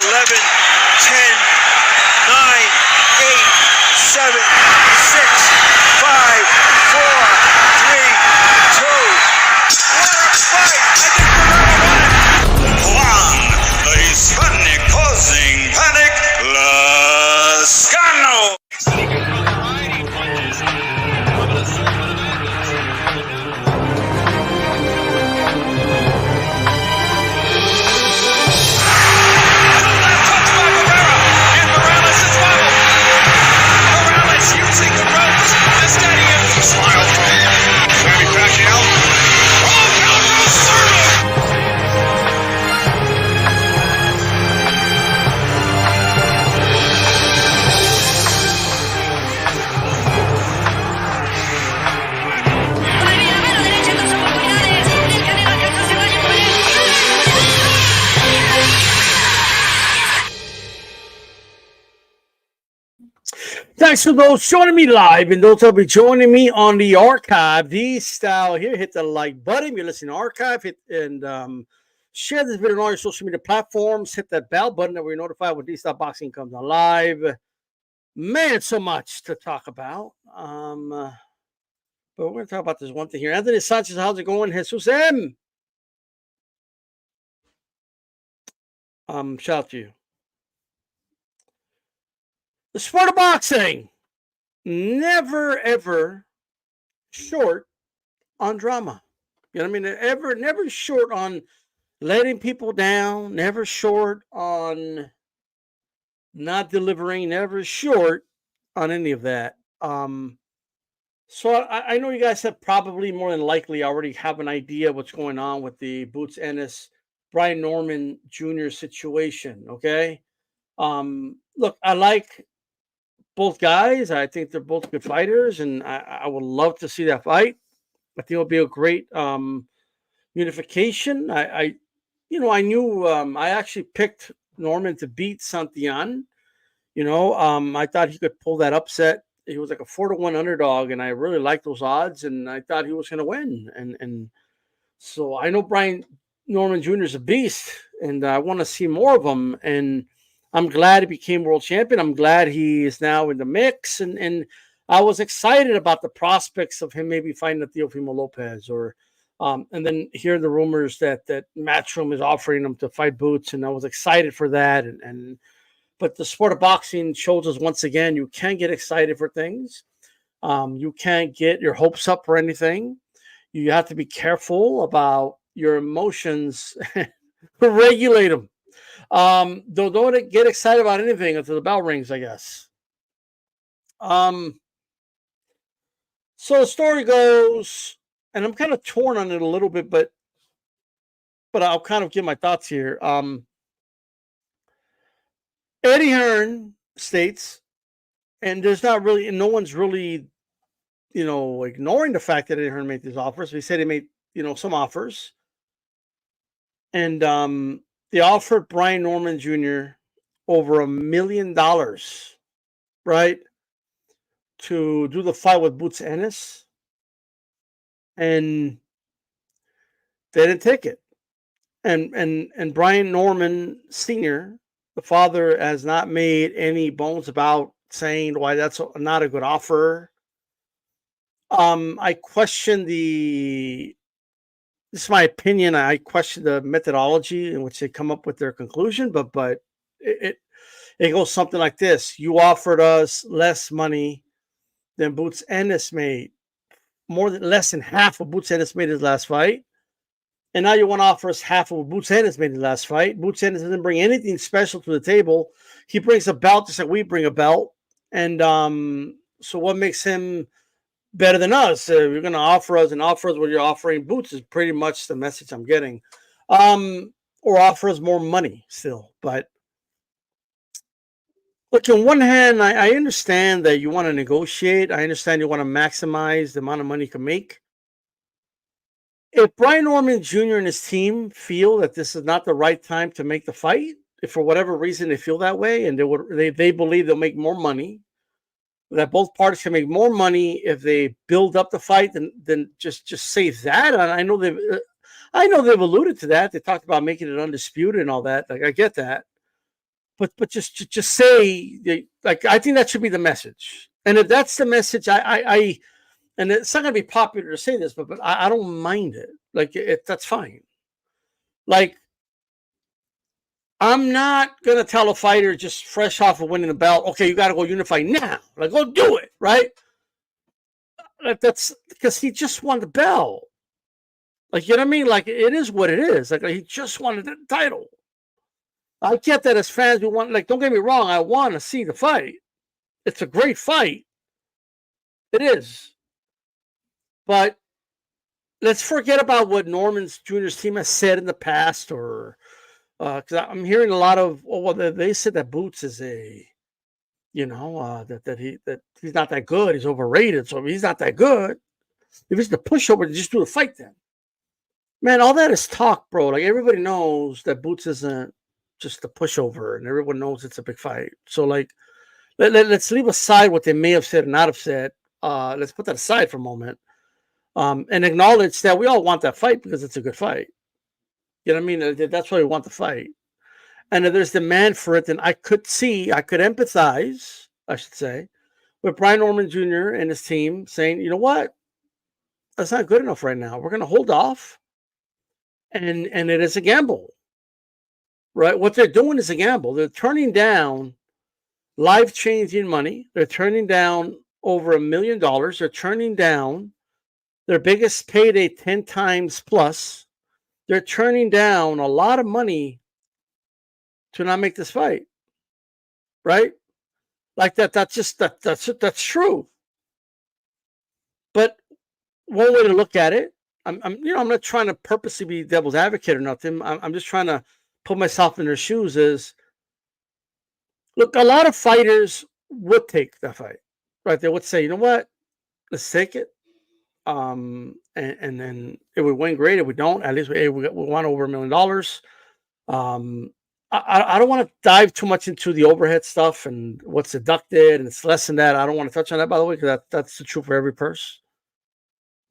11, 10, 9, 8, 7, 6, 5, 4, 3, 2. What a fight! I think we're going to win it. Juan, the Hispanic causing panic, Lazcano. Thanks for those joining me live and those will be joining me on the archive. DStyle here. Hit the like button. You're listening to archive. Hit and share this video on all your social media platforms. Hit that bell button that we're notified when DStyleBoxing comes on live. Man, so much to talk about. But we're going to talk about this one thing here. Anthony Sanchez, how's it going? Jesus M. Shout out to you. The sport of boxing, never, ever short on drama. You know what I mean? Never short on letting people down, never short on not delivering, never short on any of that. So I know you guys have probably more than likely already have an idea what's going on with the Boots Ennis, Brian Norman Jr. situation, okay? Look, I like both guys. I think they're both good fighters, and I would love to see that fight. I think it'll be a great unification. I knew I actually picked Norman to beat Santillan. I thought he could pull that upset. He was like a 4-1 underdog, and I really liked those odds, and I thought he was going to win. And so I know Brian Norman Jr. is a beast, and I want to see more of him. And I'm glad he became world champion. I'm glad he is now in the mix. And I was excited about the prospects of him maybe fighting Teofimo Lopez and then hearing the rumors that Matchroom is offering him to fight Boots. And I was excited for that. But the sport of boxing shows us once again, you can't get excited for things. You can't get your hopes up for anything. You have to be careful about your emotions, regulate them. Don't get excited about anything until the bell rings, I guess. So the story goes, and I'm kind of torn on it a little bit, but I'll kind of give my thoughts here. Eddie Hearn states, and no one's really, ignoring the fact that Eddie Hearn made these offers. He said he made, some offers. And they offered Brian Norman Jr. over $1 million, right, to do the fight with Boots Ennis. And they didn't take it. And Brian Norman Sr., the father, has not made any bones about saying why that's not a good offer. I question this is my opinion. I question the methodology in which they come up with their conclusion, but it goes something like this. You offered us less money than Boots Ennis made, less than half of Boots Ennis made his last fight. And now you want to offer us half of what Boots Ennis made his last fight. Boots Ennis doesn't bring anything special to the table. He brings a belt just like we bring a belt. And so what makes him better than us? You're going to offer us what you're offering Boots is pretty much the message I'm getting. Or offer us more money still. But look, on one hand, I understand that you want to negotiate. I understand you want to maximize the amount of money you can make. If Brian Norman Jr. and his team feel that this is not the right time to make the fight, if for whatever reason they feel that way, and they believe they'll make more money, that both parties can make more money if they build up the fight, then just say that. And I know they've alluded to that. They talked about making it undisputed and all that. Like, I get that. but just say, like, I think that should be the message. And if that's the message, I and it's not gonna be popular to say this, but I don't mind it. Like, that's fine. Like, I'm not gonna tell a fighter just fresh off of winning the belt, okay, you got to go unify now. Like, go do it, right? That's because he just won the belt. Like, you know what I mean? Like, it is what it is. Like, he just wanted the title. I get that as fans, we want, like, don't get me wrong, I want to see the fight. It's a great fight. It is. But let's forget about what Norman Jr.'s team has said in the past, or because I'm hearing a lot of, well, they said that Boots is a, that he's not that good. He's overrated. So if he's not that good, if it's the pushover, just do the fight then. Man, all that is talk, bro. Like, everybody knows that Boots isn't just the pushover, and everyone knows it's a big fight. So, like, let's leave aside what they may have said and not have said. Let's put that aside for a moment, and acknowledge that we all want that fight because it's a good fight. You know what I mean? That's why we want the fight. And if there's demand for it, then I could empathize, I should say, with Brian Norman Jr. and his team saying, you know what? That's not good enough right now. We're going to hold off. And it is a gamble, right? What they're doing is a gamble. They're turning down life-changing money. They're turning down over $1 million. They're turning down their biggest payday 10 times plus. They're turning down a lot of money to not make this fight, right? Like that's true. But one way to look at it, I'm not trying to purposely be devil's advocate or nothing. I'm just trying to put myself in their shoes. Is, look, a lot of fighters would take that fight, right? They would say, you know what, let's take it. And then if we win, great. If we don't, at least we want over $1 million. I don't want to dive too much into the overhead stuff and what's deducted, and it's less than that. I don't want to touch on that, by the way, because that's the truth for every purse.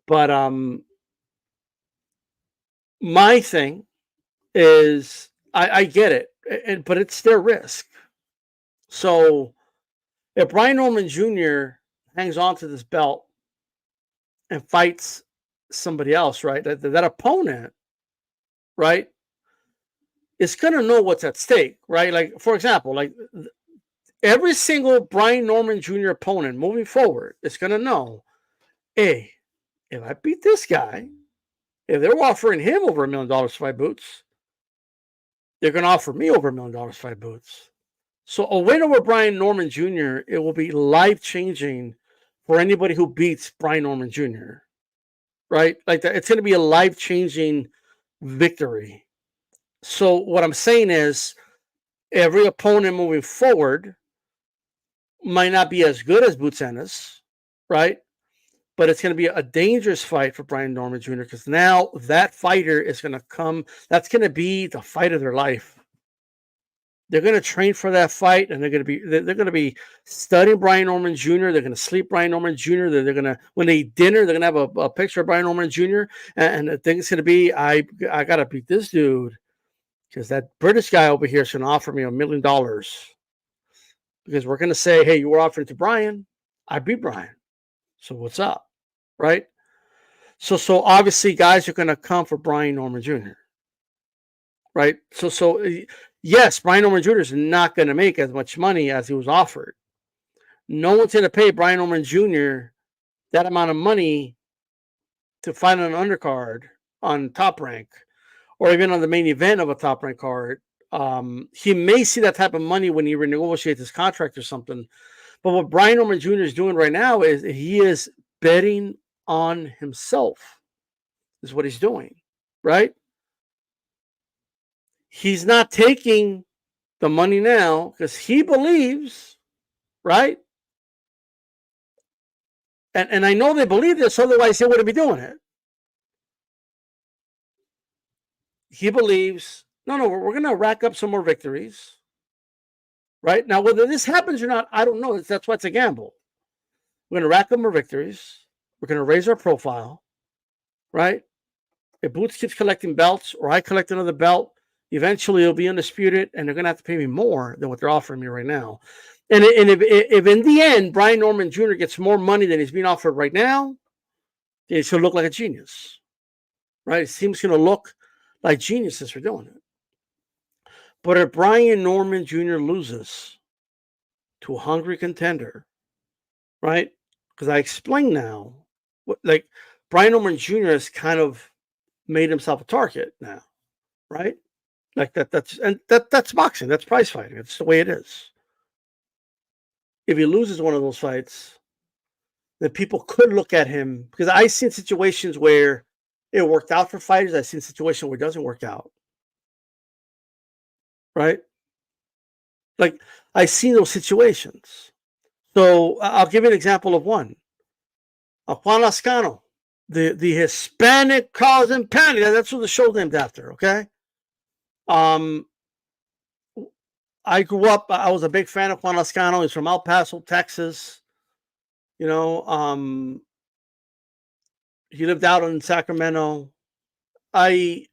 But my thing is, I get it, but it's their risk. So if Brian Norman Jr. hangs on to this belt and fights somebody else, right, that opponent, right, is going to know what's at stake, right? Like, for example, like, every single Brian Norman Jr. opponent moving forward is going to know, hey, if I beat this guy, if they're offering him over $1 million to fight Boots, they're going to offer me over $1 million to fight Boots. So a win over Brian Norman Jr., it will be life-changing for anybody who beats Brian Norman Jr., right? Like, that, it's going to be a life-changing victory. So what I'm saying is, every opponent moving forward might not be as good as Boots Ennis, right? But it's going to be a dangerous fight for Brian Norman Jr. because now that fighter is going to come. That's going to be the fight of their life. They're going to train for that fight, and they're going to be studying Brian Norman Jr. They're going to sleep Brian Norman Jr. They're going to, when they eat dinner, they're going to have a picture of Brian Norman Jr. And the thing is going to be, I got to beat this dude because that British guy over here is going to offer me $1 million. Because we're going to say, hey, you were offering to Brian. I beat Brian. So what's up? Right? So obviously guys are going to come for Brian Norman Jr. Right? So yes, Brian Norman Jr. is not going to make as much money as he was offered. No one's going to pay Brian Norman Jr. that amount of money to fight on an undercard on Top Rank or even on the main event of a Top Rank card. He may see that type of money when he renegotiates his contract or something. But what Brian Norman Jr. is doing right now is he is betting on himself, is what he's doing, right? He's not taking the money now because he believes, right? And I know they believe this, otherwise they wouldn't be doing it. He believes, no, we're going to rack up some more victories, right? Now, whether this happens or not, I don't know. That's why it's a gamble. We're going to rack up more victories. We're going to raise our profile, right? If Boots keeps collecting belts or I collect another belt, Eventually, it'll be undisputed, and they're going to have to pay me more than what they're offering me right now. And if in the end, Brian Norman Jr. gets more money than he's being offered right now, it should look like a genius, right? It seems going to look like geniuses for doing it. But if Brian Norman Jr. loses to a hungry contender, right? Because I explained now, like Brian Norman Jr. has kind of made himself a target now, right? Like that's boxing. That's prize fighting. That's the way it is. If he loses one of those fights, then people could look at him, because I've seen situations where it worked out for fighters. I've seen situations where it doesn't work out. Right? Like I've seen those situations. So I'll give you an example of one. Juan Lazcano, the Hispanic causing panic. That's what the show's named after. Okay. I grew up. I was a big fan of Juan Lazcano. He's from El Paso, Texas. You know, he lived out in Sacramento. I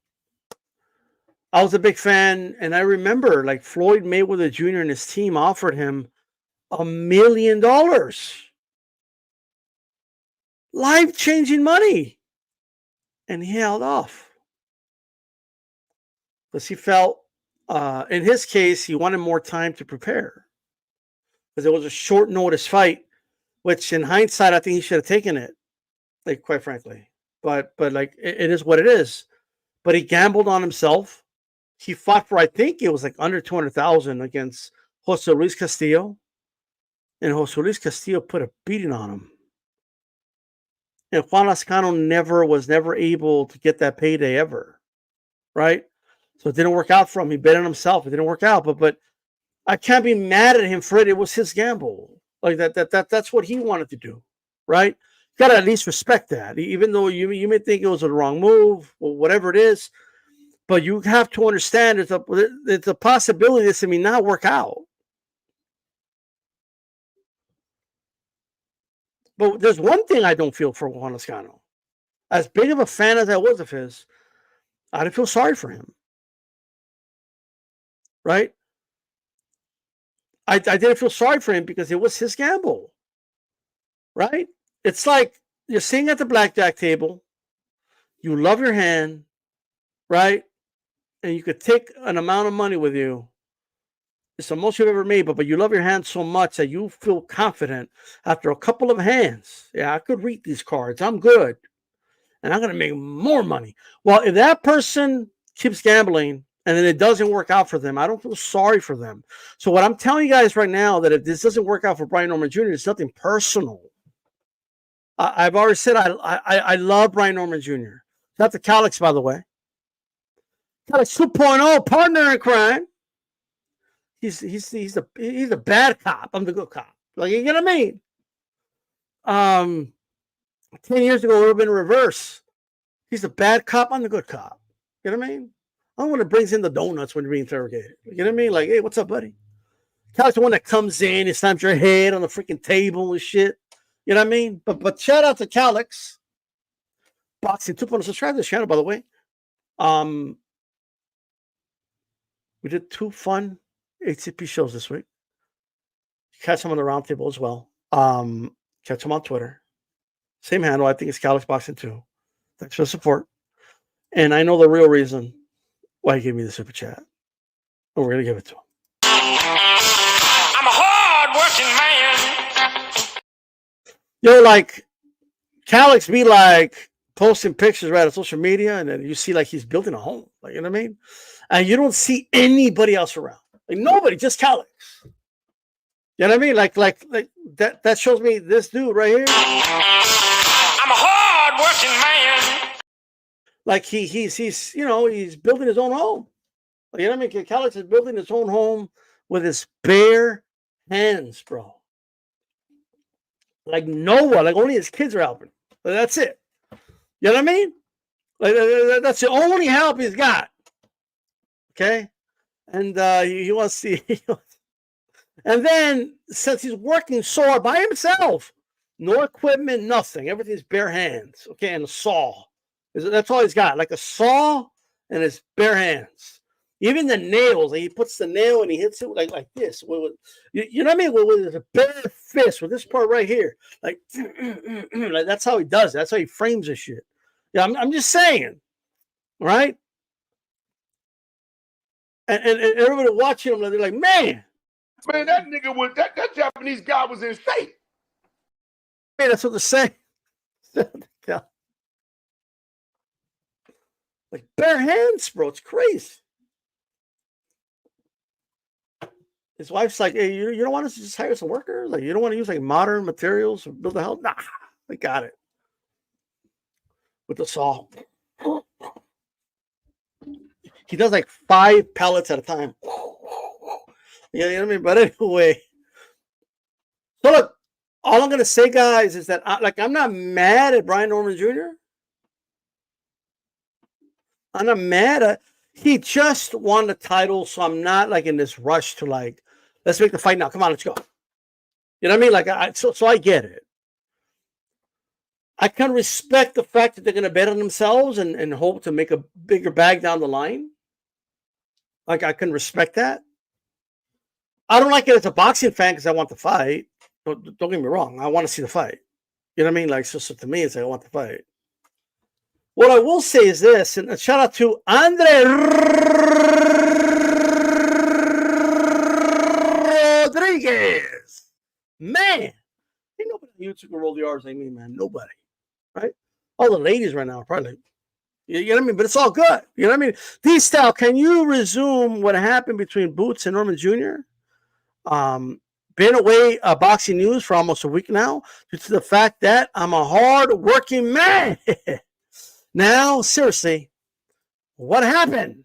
was a big fan, and I remember like Floyd Mayweather Jr. and his team offered him $1 million. Life-changing money. And he held off. Because he felt, in his case, he wanted more time to prepare. Because it was a short notice fight, which in hindsight, I think he should have taken it. Like, quite frankly. But like, it is what it is. But he gambled on himself. He fought for, I think it was like under 200,000 against Jose Luis Castillo. And Jose Luis Castillo put a beating on him. And Juan Lazcano was never able to get that payday ever. Right? So it didn't work out for him. He bet on himself. It didn't work out. But I can't be mad at him for it. It was his gamble. Like that's what he wanted to do. Right? You gotta at least respect that. Even though you may think it was a wrong move or whatever it is. But you have to understand it's a possibility this may not work out. But there's one thing I don't feel for Juan Lazcano. As big of a fan as I was of his, I didn't feel sorry for him. Right? I didn't feel sorry for him because it was his gamble. Right? It's like you're sitting at the blackjack table. You love your hand. Right? And you could take an amount of money with you. It's the most you've ever made, but you love your hand so much that you feel confident after a couple of hands. Yeah, I could read these cards. I'm good. And I'm going to make more money. Well, if that person keeps gambling and then it doesn't work out for them, I don't feel sorry for them. So what I'm telling you guys right now, that if this doesn't work out for Brian Norman Jr., it's nothing personal. I've already said I love Brian Norman Jr. Not the Calix, by the way. Calix 2.0, partner in crime. He's a bad cop. I'm the good cop. Like, you know what I mean? 10 years ago, it would have been reverse. He's the bad cop. I'm the good cop. You know what I mean? I'm the one that brings in the donuts when you're being interrogated. You know what I mean? Like, hey, what's up, buddy? Calix the one that comes in and slams your head on the freaking table and shit. You know what I mean? But shout out to Calix. Boxing 2.0. Subscribe to the channel, by the way. We did 2 fun HCP shows this week. Catch them on the roundtable as well. Catch them on Twitter. Same handle. I think it's DStyleBoxing too. Thanks for the support. And I know the real reason why he gave me the super chat. And we're going to give it to him. I'm a hard-working man. Like, Calix be like posting pictures right on social media, and then you see like he's building a home. Like, you know what I mean? And you don't see anybody else around. Like, nobody, just Calix. You know what I mean? Like that shows me this dude right here. I'm a hard-working man. Like he's you know, he's building his own home. Like, you know what I mean? Calix is building his own home with his bare hands, bro. Like no one, like only his kids are helping. Like, that's it. You know what I mean? Like that's the only help he's got. Okay? And he wants to see. And then, since he's working so hard by himself, no equipment, nothing. Everything's bare hands. Okay? And a saw. That's all he's got. Like a saw and his bare hands. Even the nails, like he puts the nail and he hits it like this. You know what I mean? With a bare fist, with this part right here, like that's how he does it. That's how he frames this shit. Yeah, I'm just saying, right? And everybody watching him, they're like, man, that nigga was that Japanese guy was in shape. Man, that's what they're saying. Like bare hands, bro. It's crazy. His wife's like, hey, you don't want us to just hire some workers? Like, you don't want to use like modern materials to build the house? Nah, they got it. With the saw. He does like 5 pallets at a time. You know what I mean? But anyway. So look, all I'm gonna say, guys, is that I'm not mad at Brian Norman Jr. I'm not mad at. He just won the title, so I'm not like in this rush to like, let's make the fight now. Come on, let's go. You know what I mean? Like, so I get it. I can respect the fact that they're gonna bet on themselves and hope to make a bigger bag down the line. Like, I can respect that. I don't like it as a boxing fan because I want the fight. Don't get me wrong. I want to see the fight. You know what I mean? Like, so to me, it's like I want the fight. What I will say is this, and a shout out to Andre Rodriguez. Man, ain't nobody on YouTube can roll the R's like me, man. Nobody. Right? All the ladies right now are probably like, you know what I mean? But it's all good. You know what I mean? D-Style, can you resume what happened between Boots and Norman Jr.? Been away boxing news for almost a week now due to the fact that I'm a hard-working man. Now, seriously, what happened?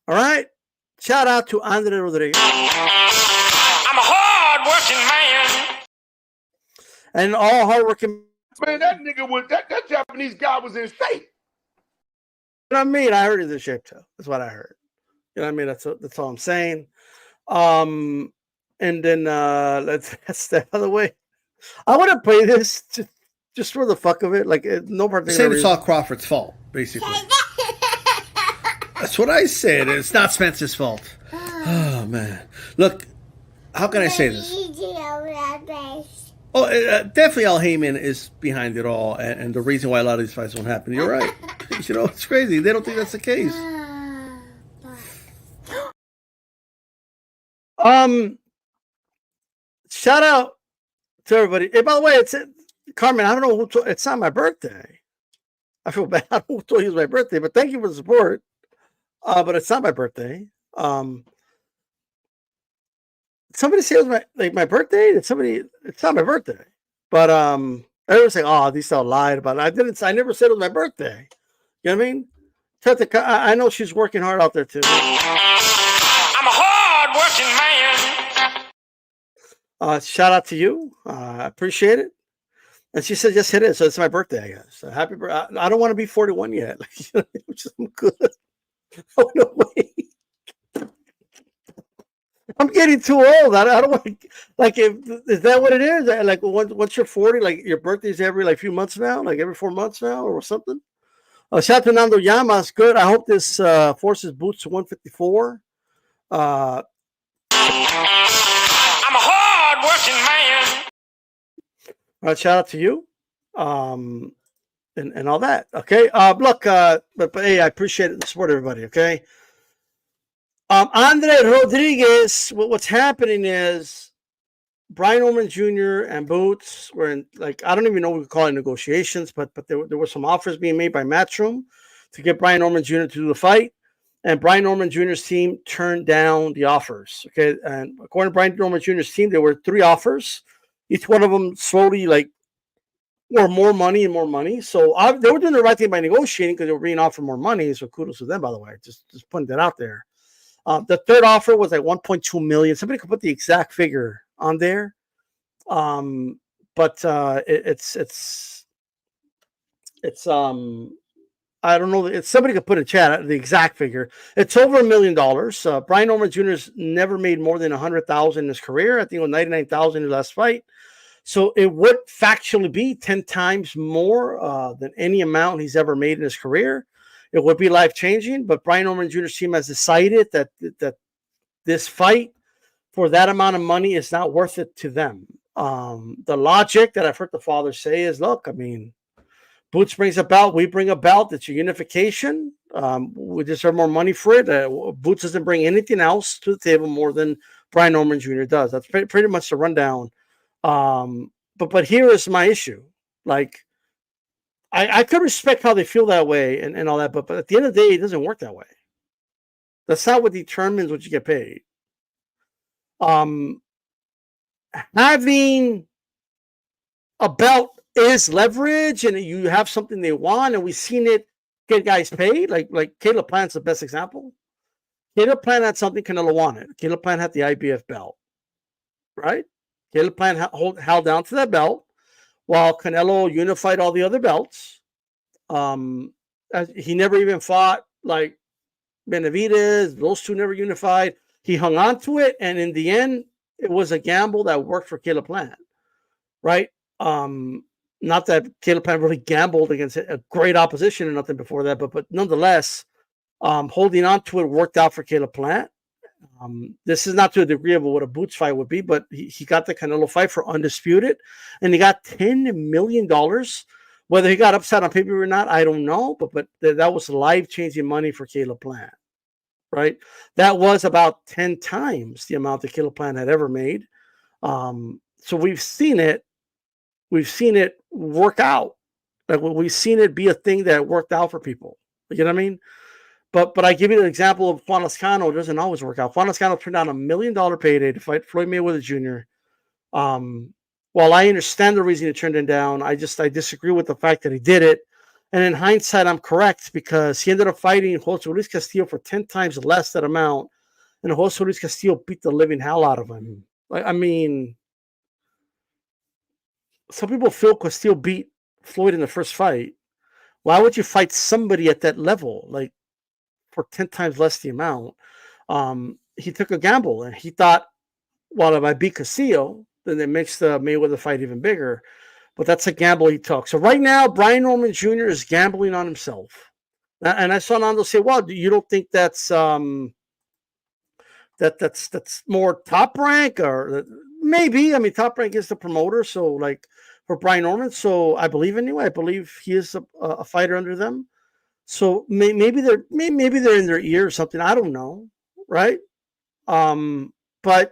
All right? Shout out to Andre Rodriguez. I'm a hard-working man. And all hard-working. Man, that nigga was that Japanese guy was in shape. You know what I mean? I heard he's in shape too. That's what I heard. You know what I mean? That's all I'm saying. And then that's that. By the way, I want to play this just for the fuck of it. Like, no particular saying reason. it's all Crawford's fault, basically. That's what I said. It's not Spencer's fault. Oh man, look, how can I say this? Oh, definitely Al Heyman is behind it all, and the reason why a lot of these fights don't happen. You're right. You know, it's crazy. They don't think that's the case. Shout out to everybody. Hey, by the way, Carmen. I don't know who. It's not my birthday. I feel bad. I don't know who told you it was my birthday, but thank you for the support. But it's not my birthday. Somebody say it was my birthday. It's not my birthday. But everyone's saying, "Oh, these all lied about it." I never said it was my birthday. You know what I mean? I know she's working hard out there too. I'm a hard-working man. Shout out to you. I appreciate it. And she said, "Yes, it is." So it's my birthday, I guess. So happy birthday! I don't want to be 41 yet. Which is good. Oh no way. I'm getting too old. I don't want to, like, is that what it is? Like, once you're 40, like, your birthday's every, like, few months now? Like, every 4 months now or something? Shout out to Nando Llamas. Good. I hope this forces Boots to 154. I'm a hard-working man. Shout out to you. And all that. Okay. Look, but hey, I appreciate the support, everybody. Okay. Andre Rodriguez, what's happening is Brian Norman Jr. and Boots were in, like, I don't even know what we could call it, negotiations, but there were some offers being made by Matchroom to get Brian Norman Jr. to do the fight. And Brian Norman Jr.'s team turned down the offers. Okay. And according to Brian Norman Jr.'s team, there were 3 offers. Each one of them slowly, like, or more money and more money. So they were doing the right thing by negotiating because they were being offered more money. So kudos to them, by the way. Just putting that out there. The third offer was like 1.2 million. Somebody could put the exact figure on there. But it's I don't know. Somebody could put in chat the exact figure. It's over $1 million. Brian Norman Jr.'s never made more than 100,000 in his career. I think it was 99,000 in his last fight. So it would factually be 10 times more than any amount he's ever made in his career. it would be life-changing. But Brian Norman Jr.'s team has decided that this fight for that amount of money is not worth it to them. The logic that I've heard the father say is, look, I mean, Boots brings a belt, we bring a belt. It's a unification. We deserve more money for it. Boots doesn't bring anything else to the table more than Brian Norman Jr. does. That's pretty much the rundown. But here is my issue. Like, I could respect how they feel that way and all that, but at the end of the day, it doesn't work that way. That's not what determines what you get paid. Having a belt is leverage, and you have something they want, and we've seen it get guys paid. Like Caleb Plant's the best example. Caleb Plant had something Canelo wanted. Caleb Plant had the IBF belt, right? Caleb Plant held down to that belt while Canelo unified all the other belts. He never even fought like Benavidez. Those two never unified. He hung on to it, and in the end, it was a gamble that worked for Caleb Plant, right? Not that Caleb Plant really gambled against a great opposition or nothing before that, but nonetheless, holding on to it worked out for Caleb Plant. This is not to a degree of what a Boots fight would be, but he got the Canelo fight for undisputed, and he got $10 million. Whether he got upset on pay-per-view or not, I don't know, but that was life-changing money for Caleb Plant, right? That was about 10 times the amount that Caleb Plant had ever made. So we've seen it work out. Like, we've seen it be a thing that worked out for people. You know what I mean? But I give you an example of Juan Lazcano. It doesn't always work out. Juan Lazcano turned down $1 million payday to fight Floyd Mayweather Jr. While I understand the reason he turned it down, I disagree with the fact that he did it. And in hindsight, I'm correct, because he ended up fighting Jose Luis Castillo for 10 times less that amount, and Jose Luis Castillo beat the living hell out of him. Like, I mean, some people feel Castillo beat Floyd in the first fight. Why would you fight somebody at that level, like, for 10 times less the amount? He took a gamble, and he thought, well, if I beat Castillo, then it makes the Mayweather fight even bigger. But that's a gamble he took. So right now, Brian Norman Jr. is gambling on himself. And I saw Nando say, well, you don't think that's that's more Top Rank? Or maybe. I mean, Top Rank is the promoter, so like for Brian Norman. So I believe anyway. I believe he is a fighter under them. So maybe they're in their ear or something. I don't know, right? But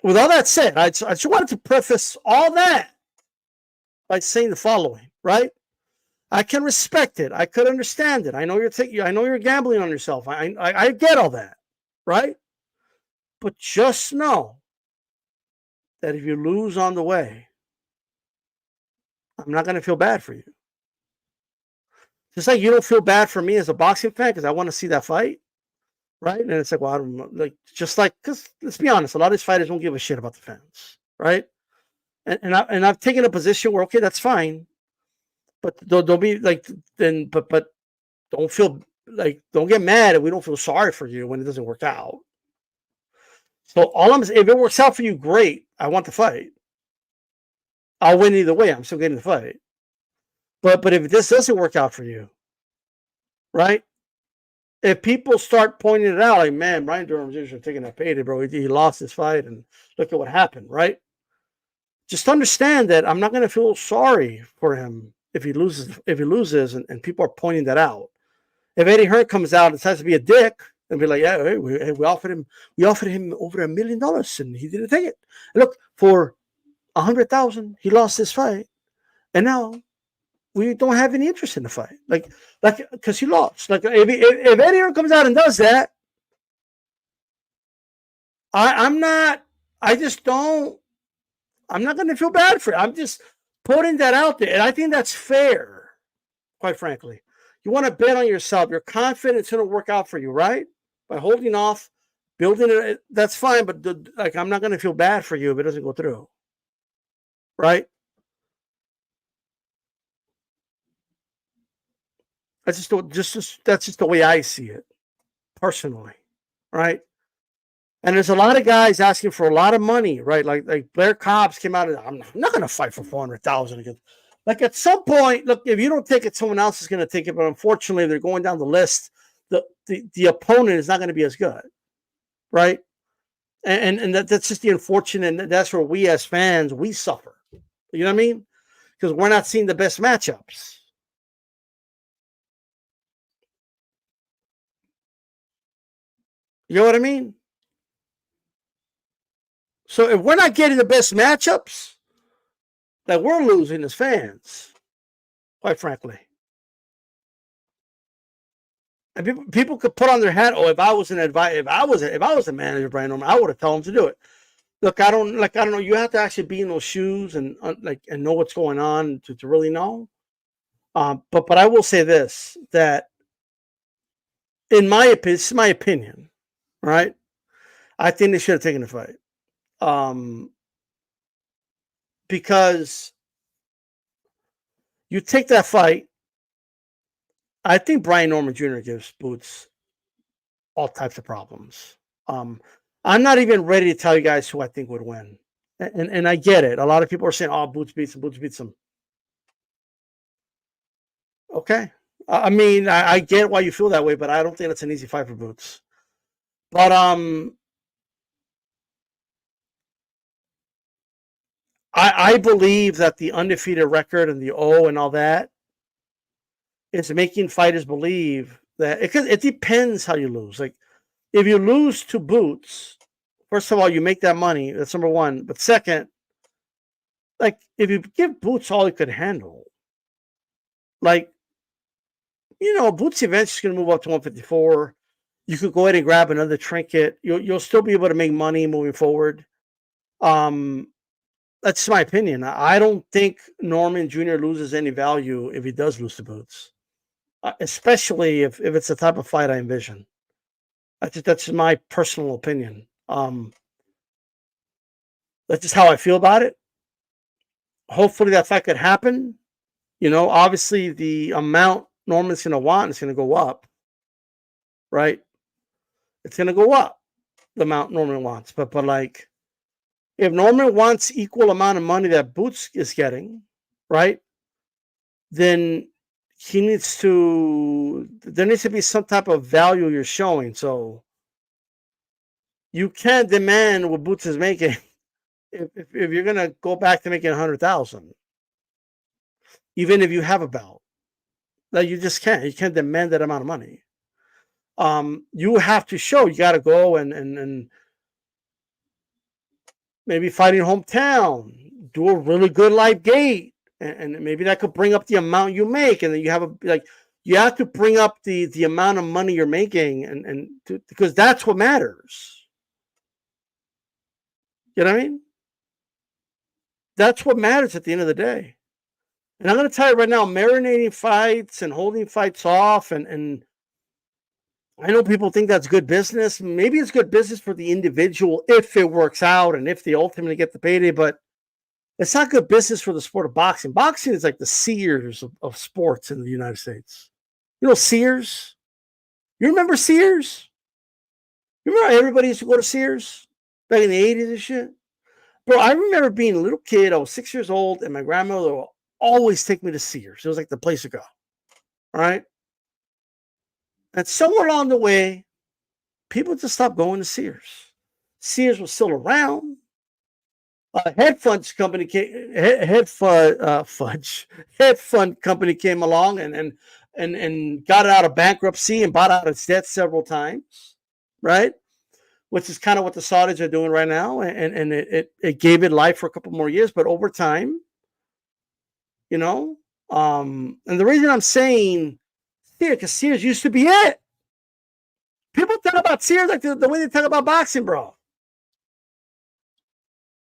with all that said, I just wanted to preface all that by saying the following, right? I can respect it. I could understand it. I know you're gambling on yourself. I get all that, right? But just know that if you lose on the way, I'm not going to feel bad for you. Just like you don't feel bad for me as a boxing fan because I want to see that fight, right? And it's like, well, I don't know, like, just like, because let's be honest, a lot of these fighters don't give a shit about the fans, right? And I've taken a position where, okay, that's fine, but don't be like, then, but don't feel like, don't get mad if we don't feel sorry for you when it doesn't work out. So all I'm saying, if it works out for you, great. I want the fight. I'll win either way. I'm still getting the fight. But if this doesn't work out for you, right? If people start pointing it out, like, man, Brian Durham's just taking that payday, bro. He lost his fight, and look at what happened, right? Just understand that I'm not going to feel sorry for him if he loses, and people are pointing that out. If Eddie Hearn comes out and decides to be a dick and be like, yeah, hey, we offered him over $1 million and he didn't take it. And look, for $100,000, he lost his fight, and now we don't have any interest in the fight, like because he lost. Like if Eddie Hearn comes out and does that, I'm not going to feel bad for it. I'm just putting that out there, and I think that's fair. Quite frankly, you want to bet on yourself. You're confident it's going to work out for you, right? By holding off, building it, that's fine. But I'm not going to feel bad for you if it doesn't go through, right? That's just the way I see it, personally, right? And there's a lot of guys asking for a lot of money, right? Like Blair Cobbs came out and I'm not going to fight for $400,000 against Like at some point, look, if you don't take it, someone else is going to take it. But unfortunately, if they're going down the list, the opponent is not going to be as good, right? And that's just the unfortunate. And that's where we as fans, we suffer. You know what I mean? Because we're not seeing the best matchups. You know what I mean? So if we're not getting the best matchups, that we're losing as fans, quite frankly. And people could put on their hat, oh, if I was an advisor, if I was a manager, Brian Norman, I would have told him to do it. Look, I don't know. You have to actually be in those shoes and know what's going on to really know. But I will say this, that in my opinion, this is my opinion, right? I think they should have taken the fight. Because you take that fight, I think Brian Norman Jr. gives Boots all types of problems. I'm not even ready to tell you guys who I think would win. And I get it. A lot of people are saying, oh, Boots beats him, Boots beats him. Okay. I mean, I get why you feel that way, but I don't think it's an easy fight for Boots. But I believe that the undefeated record and the O and all that is making fighters believe that it depends how you lose. Like if you lose to Boots, first of all, you make that money. That's number one. But second, like if you give Boots all he could handle, like, Boots eventually is going to move up to 154. You could go ahead and grab another trinket. You'll still be able to make money moving forward. That's my opinion. I don't think Norman Jr. loses any value if he does lose to Boots, especially if it's the type of fight I envision. That's my personal opinion. That's just how I feel about it. Hopefully that fight could happen. Obviously the amount Norman's going to want is going to go up, right? It's going to go up, the amount Norman wants. But like, if Norman wants equal amount of money that Boots is getting, right, then there needs to be some type of value you're showing. So you can't demand what Boots is making if you're going to go back to making 100,000, even if you have a belt. Like you just can't. You can't demand that amount of money. You have to show. You got to go and maybe fight in hometown, do a really good live gate, and maybe that could bring up the amount you make, and then you have you have to bring up the amount of money you're making, because that's what matters. You know what I mean? That's what matters at the end of the day. And I'm going to tell you right now, marinating fights and holding fights off, and I know people think that's good business. Maybe it's good business for the individual if it works out and if they ultimately get the payday, but it's not good business for the sport of boxing. Boxing is like the Sears of sports in the United States. Sears? You remember Sears? You remember how everybody used to go to Sears back in the 80s and shit? Bro, I remember being a little kid. I was 6 years old, and my grandmother would always take me to Sears. It was like the place to go. All right? And somewhere along the way, people just stopped going to Sears. Sears was still around. Head fund company came along and got it out of bankruptcy and bought out its debt several times, right? Which is kind of what the Saudis are doing right now, and it gave it life for a couple more years, but over time, and the reason I'm saying Sears, because Sears used to be it. People talk about Sears like the way they talk about boxing, bro.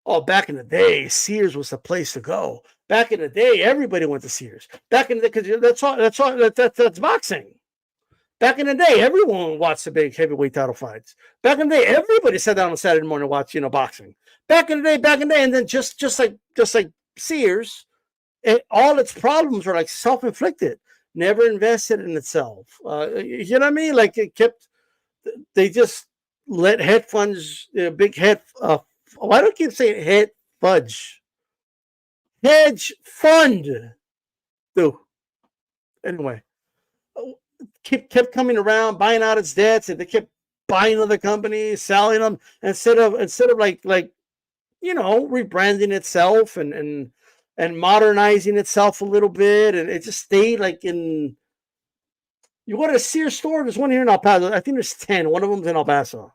Oh, back in the day, Sears was the place to go. Back in the day, everybody went to Sears. Back in the day, because that's boxing. Back in the day, everyone watched the big heavyweight title fights. Back in the day, everybody sat down on Saturday morning to watch, boxing. Back in the day, and then just like Sears, all its problems were like self-inflicted. Never invested in itself. You know what I mean? Like they just let hedge funds, big head. Why do I keep saying head fudge? Hedge fund do. Anyway, kept coming around, buying out its debts, and they kept buying other companies, selling them instead of like rebranding itself and modernizing itself a little bit, and it just stayed like in. You go to a Sears store. There's one here in El Paso. I think there's 10. One of them's in El Paso.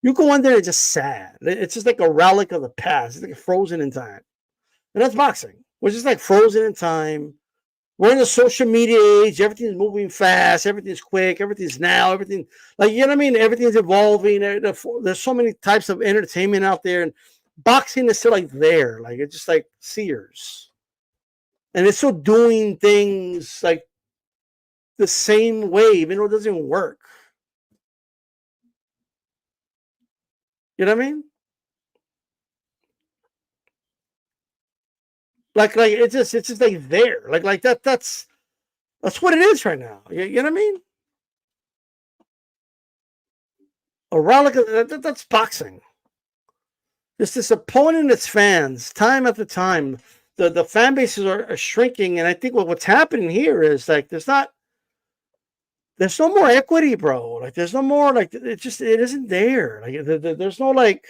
You go in there, it's just sad. It's just like a relic of the past. It's like frozen in time, and that's boxing. We're just like frozen in time. We're in the social media age. Everything's moving fast. Everything's quick. Everything's now. Everything, like, you know what I mean? Everything's evolving. There's so many types of entertainment out there, and boxing is still like there. Like, it's just like Sears, and it's still doing things like the same way, even though it doesn't work. You know what I mean? Like it's just like there. Like that's what it is right now. You know what I mean? A relic of that's boxing. It's disappointing its fans time after time. The fan bases are shrinking, and I think what's happening here is like there's no more equity, bro. Like there's no more, like it isn't there. Like there's no, like,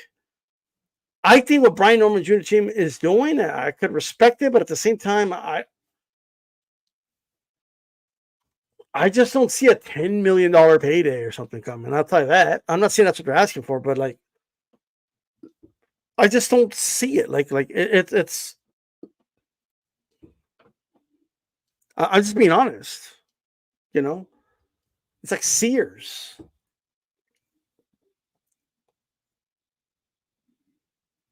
I think what Brian Norman Jr. team is doing, I could respect it, but at the same time, I just don't see a $10 million payday or something coming. I'll tell you that. I'm not saying that's what they're asking for, but like, I just don't see it. It's. I'm just being honest. You know, it's like Sears.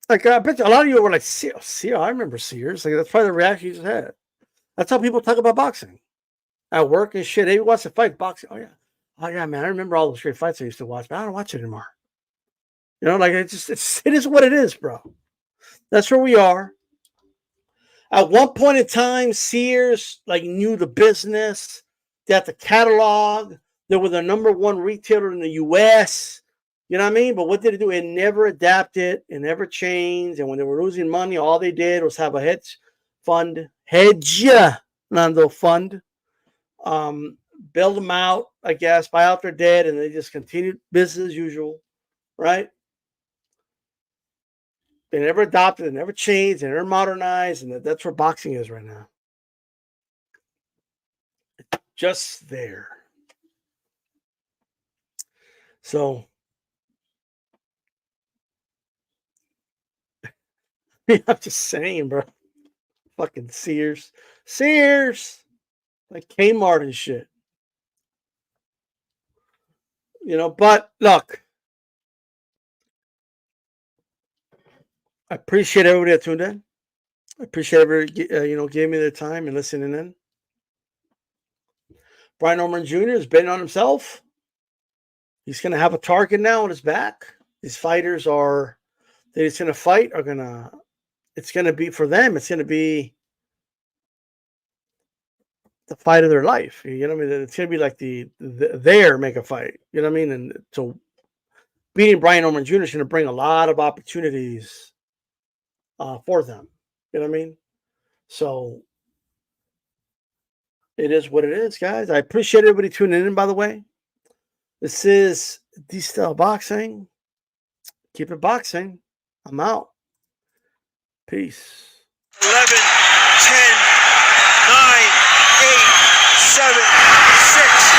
Like, I bet you a lot of you were like, Sears, I remember Sears. Like, that's probably the reaction you just had. That's how people talk about boxing at work and shit. Hey, watch the fight, boxing. Oh yeah, man. I remember all those great fights I used to watch, but I don't watch it anymore. You know, like it is what it is, bro. That's where we are. At one point in time, Sears like knew the business. They had the catalog. They were the #1 retailer in the U.S. You know what I mean? But what did it do? It never adapted. It never changed. And when they were losing money, all they did was have a hedge fund, build them out, I guess, buy out their debt, and they just continued business as usual, right? They never adopted, they never changed, they never modernized, and that's where boxing is right now. Just there. So, I'm just saying, bro. Fucking Sears, like Kmart and shit. You know, but look, I appreciate everybody that tuned in. I appreciate everybody, giving me their time and listening in. Brian Norman Jr. has been on himself. He's going to have a target now on his back. These fighters that he's going to fight it's going to be, for them, it's going to be the fight of their life. You know what I mean? It's going to be like their mega fight. You know what I mean? And so beating Brian Norman Jr. is going to bring a lot of opportunities for them. You know what I mean? So it is what it is, guys. I appreciate everybody tuning in, by the way. This is DStyleBoxing. Keep it boxing. I'm out. Peace. 11, 10, 9, 8, 7, 6,